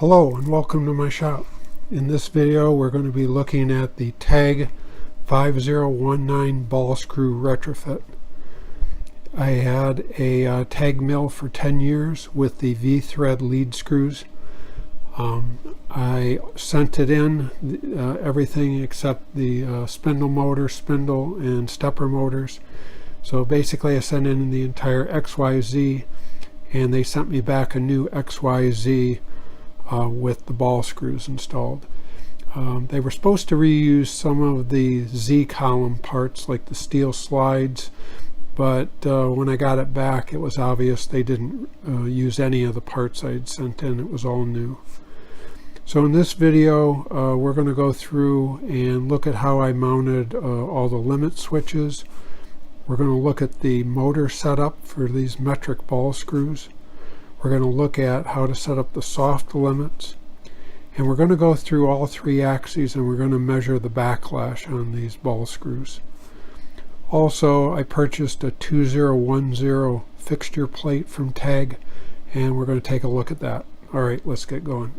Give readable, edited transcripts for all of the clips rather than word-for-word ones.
Hello and welcome to my shop. In this video we're going to be looking at the Taig 5019 ball screw retrofit. I had a Taig mill for 10 years with the V-thread lead screws. I sent it in, everything except the spindle and stepper motors. So basically I sent in the entire XYZ and they sent me back a new XYZ with the ball screws installed. They were supposed to reuse some of the Z column parts like the steel slides, but when I got it back it was obvious they didn't use any of the parts I had sent in. It was all new. So in this video we're going to go through and look at how I mounted all the limit switches. We're going to look at the motor setup for these metric ball screws. We're going to look at how to set up the soft limits. And we're going to go through all three axes and we're going to measure the backlash on these ball screws. Also, I purchased a 2010 fixture plate from Taig and we're going to take a look at that. All right, let's get going.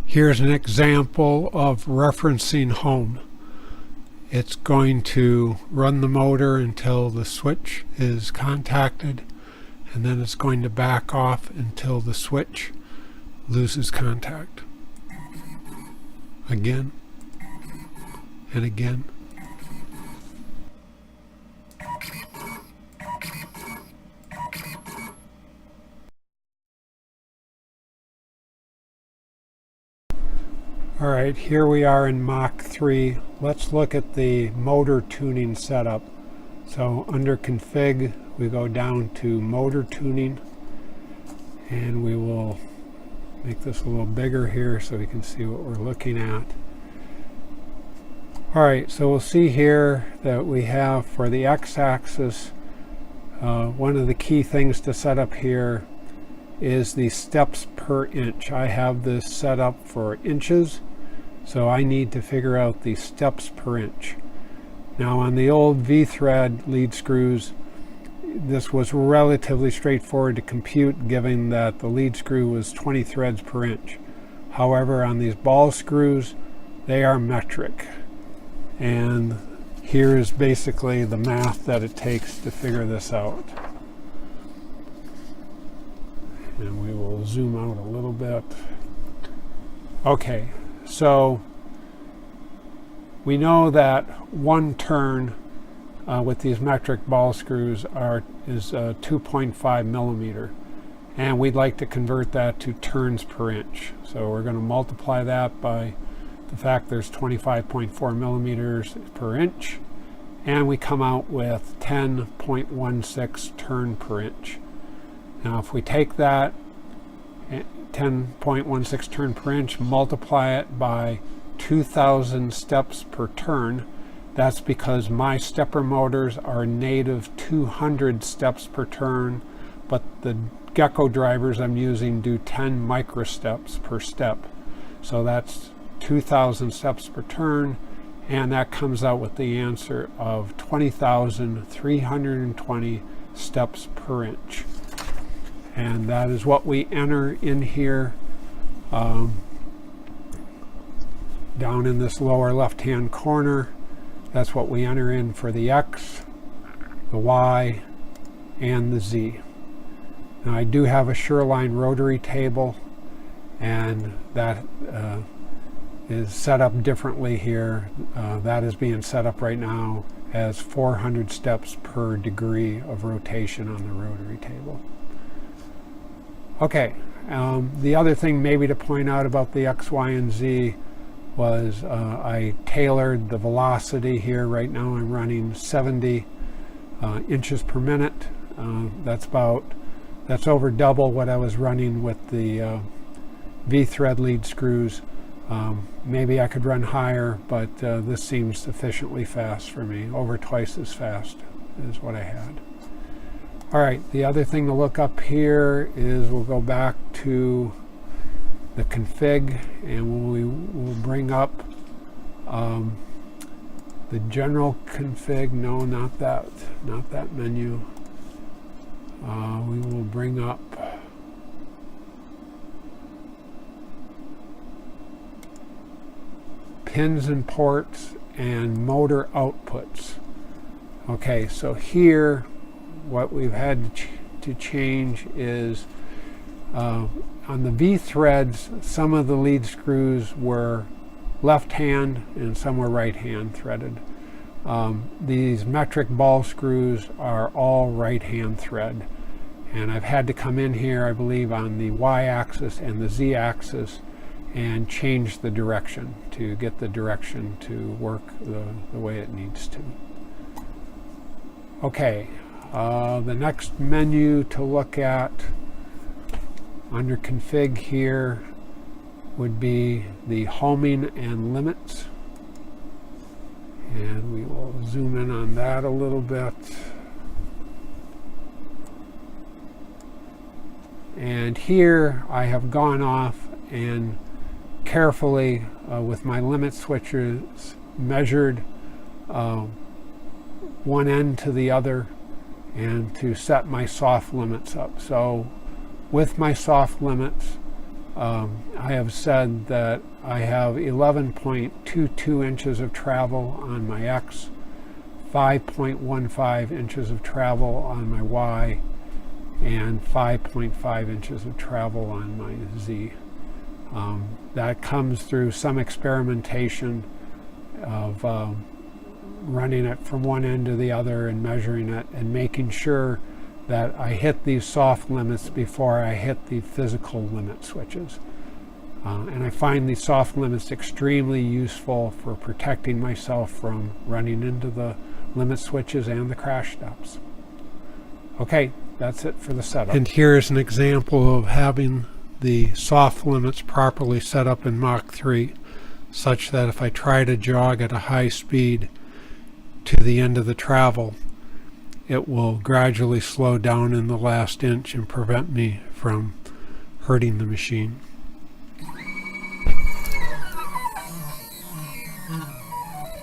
Here's an example of referencing home. It's going to run the motor until the switch is contacted, and then it's going to back off until the switch loses contact. Again and again. Alright, here we are in Mach 3. Let's look at the motor tuning setup. So under config we go down to motor tuning and we will make this a little bigger here so we can see what we're looking at. Alright, so we'll see here that we have for the x-axis one of the key things to set up here is the steps per inch. I have this set up for inches, so I need to figure out the steps per inch. Now on the old V-thread lead screws, this was relatively straightforward to compute given that the lead screw was 20 threads per inch. However, on these ball screws, they are metric. And here is basically the math that it takes to figure this out. And we will zoom out a little bit. Okay, so we know that one turn with these metric ball screws is 2.5 millimeter, and we'd like to convert that to turns per inch. So we're going to multiply that by the fact there's 25.4 millimeters per inch, and we come out with 10.16 turn per inch. Now if we take that 10.16 turn per inch, multiply it by 2,000 steps per turn, that's because my stepper motors are native 200 steps per turn, but the Gecko drivers I'm using do 10 microsteps per step. So that's 2,000 steps per turn, and that comes out with the answer of 20,320 steps per inch. And that is what we enter in here down in this lower left hand corner. That's what we enter in for the X, the Y, and the Z. Now I do have a Shoreline rotary table, and that is set up differently here. That is being set up right now as 400 steps per degree of rotation on the rotary table. Okay, the other thing maybe to point out about the X, Y, and Z was I tailored the velocity here. Right now I'm running 70 inches per minute. That's over double what I was running with the V-thread lead screws. Maybe I could run higher, but this seems sufficiently fast for me. Over twice as fast is what I had. All right, the other thing to look up here is we'll go back to the config, and we will bring up the general config. No, not that menu. We will bring up pins and ports and motor outputs. Okay, so here what we've had to change is on the V threads, some of the lead screws were left hand and some were right hand threaded. These metric ball screws are all right hand thread, and I've had to come in here, I believe, on the Y axis and the Z axis and change the direction to get the direction to work the way it needs to. Okay, the next menu to look at under config here would be the homing and limits, and we will zoom in on that a little bit. And here I have gone off and carefully with my limit switches measured one end to the other and to set my soft limits up. So with my soft limits, I have said that I have 11.22 inches of travel on my X, 5.15 inches of travel on my Y, and 5.5 inches of travel on my Z. That comes through some experimentation of running it from one end to the other and measuring it and making sure that I hit these soft limits before I hit the physical limit switches. And I find these soft limits extremely useful for protecting myself from running into the limit switches and the crash stops. Okay, that's it for the setup. And here's an example of having the soft limits properly set up in Mach 3, such that if I try to jog at a high speed to the end of the travel, it will gradually slow down in the last inch and prevent me from hurting the machine.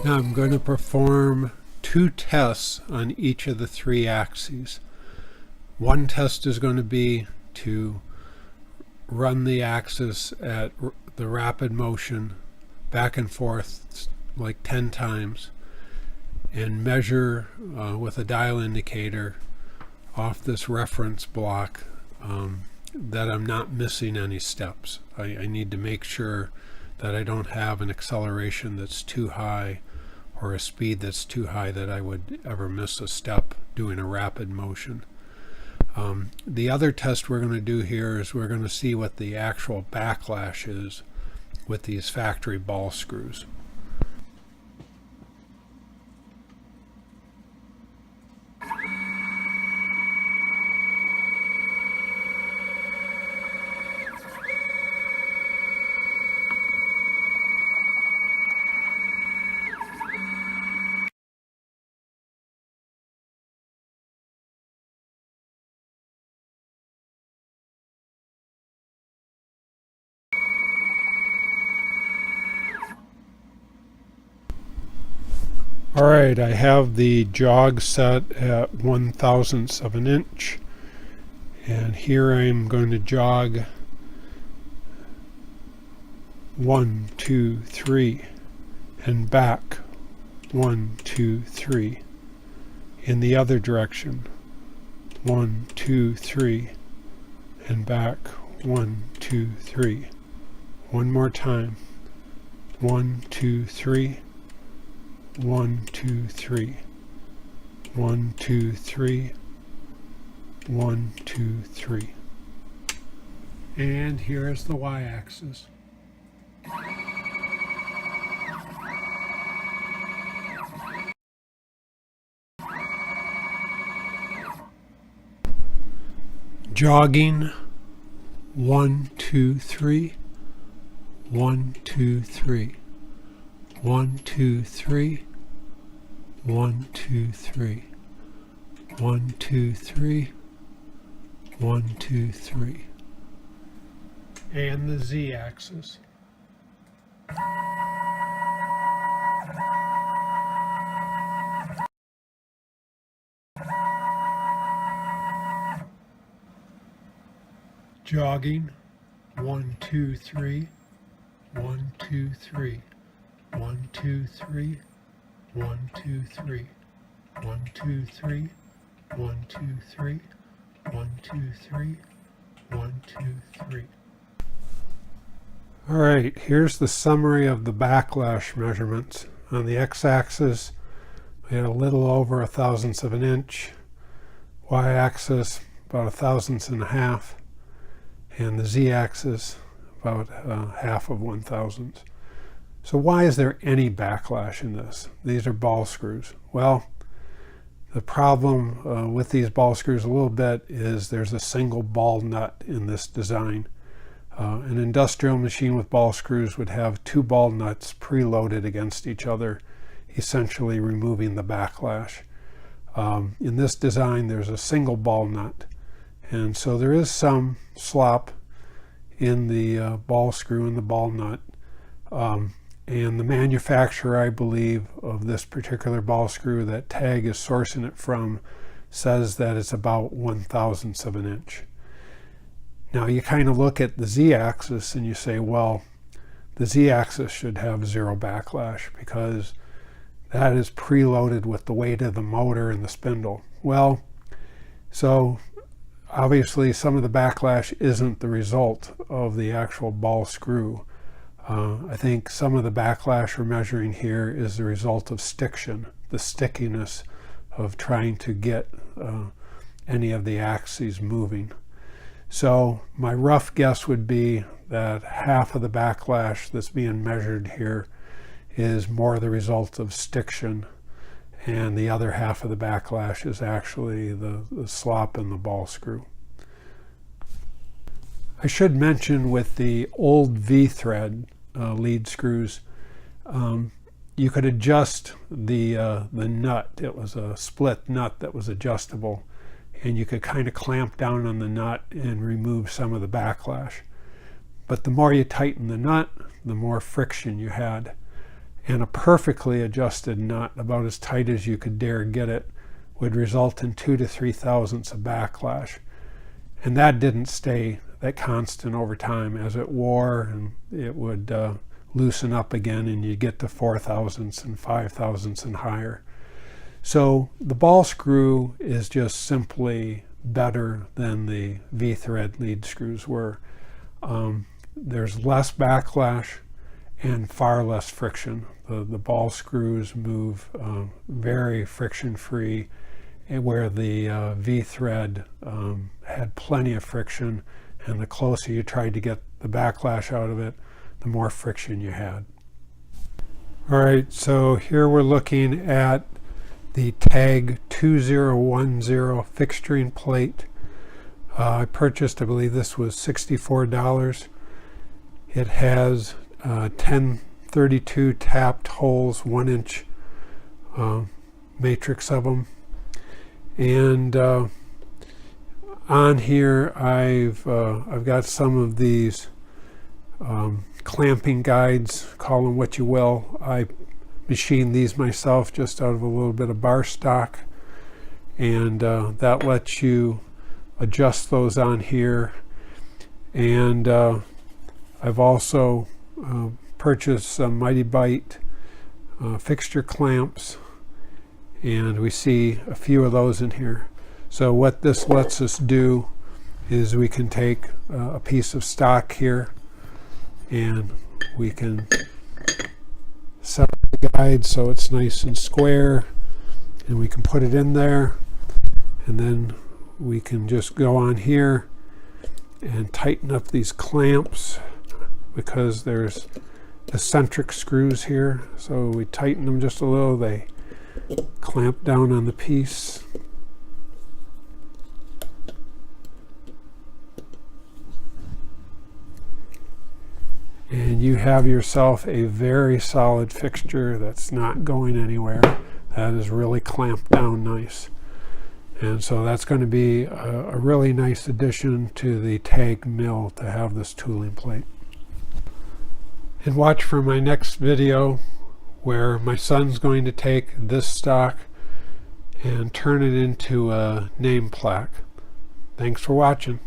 Now I'm going to perform 2 tests on each of the 3 axes. One test is going to be to run the axis at the rapid motion back and forth like 10 times and measure with a dial indicator off this reference block that I'm not missing any steps. I need to make sure that I don't have an acceleration that's too high or a speed that's too high that I would ever miss a step doing a rapid motion. The other test we're going to do here is we're going to see what the actual backlash is with these factory ball screws. Alright, I have the jog set at 1/1000th of an inch, and here I'm going to jog 1, 2, 3 and back 1, 2, 3 in the other direction 1, 2, 3 and back 1, 2, 3. One more time. 1, 2, 3. 1, 2, 3. 1, 2, 3. 1, 2, 3. And here is the y-axis. Jogging 1, 2, 3. 1, 2, 3. 1, 2, 3. 1, 2, 3. 1, 2, 3. 1, 2, 3. And the Z-axis. Jogging, 1, 2, 3, 1, 2, 3, 1, 2, 3, 1, 2, 3, 1, 2, 3, 1, 2, 3, 1, 2, 3, 1, 2, 3. All right, here's the summary of the backlash measurements. On the x-axis, we had a little over 1/1000th of an inch. Y-axis, about 1/1000th and a half. And the z-axis, about half of 1/1000th. So why is there any backlash in this? These are ball screws. Well, the problem with these ball screws a little bit is there's a single ball nut in this design. An industrial machine with ball screws would have 2 ball nuts preloaded against each other, essentially removing the backlash. In this design, there's a single ball nut, and so there is some slop in the ball screw and the ball nut. And the manufacturer, I believe, of this particular ball screw that Taig is sourcing it from says that it's about 1/1000th of an inch. Now you kind of look at the z-axis and you say, well, the z-axis should have 0 backlash because that is preloaded with the weight of the motor and the spindle. Well, so obviously some of the backlash isn't the result of the actual ball screw. I think some of the backlash we're measuring here is the result of stiction, the stickiness of trying to get any of the axes moving. So my rough guess would be that half of the backlash that's being measured here is more the result of stiction, and the other half of the backlash is actually the slop in the ball screw. I should mention with the old V-thread lead screws, you could adjust the nut. It was a split nut that was adjustable, and you could kind of clamp down on the nut and remove some of the backlash. But the more you tighten the nut, the more friction you had. And a perfectly adjusted nut, about as tight as you could dare get it, would result in 2 to 3/1000ths of backlash. And that didn't stay that constant over time. As it wore, and it would loosen up again, and you get to 4/1000ths and 5/1000ths and higher. So the ball screw is just simply better than the V-thread lead screws were. There's less backlash and far less friction. The ball screws move very friction-free, where the V-thread had plenty of friction, and the closer you tried to get the backlash out of it, the more friction you had. All right, so here we're looking at the Taig 2010 fixturing plate. I purchased, I believe this was $64. It has 1032 tapped holes, 1-inch matrix of them. And on here I've got some of these clamping guides, call them what you will. I machined these myself just out of a little bit of bar stock, and that lets you adjust those on here. And I've also purchased some Mighty Byte fixture clamps, and we see a few of those in here. So what this lets us do is we can take a piece of stock here, and we can set up the guide so it's nice and square, and we can put it in there, and then we can just go on here and tighten up these clamps, because there's eccentric screws here. So we tighten them just a little, they clamp down on the piece. And you have yourself a very solid fixture that's not going anywhere. That is really clamped down nice. And so that's going to be a really nice addition to the Taig mill to have this tooling plate. And watch for my next video where my son's going to take this stock and turn it into a name plaque. Thanks for watching.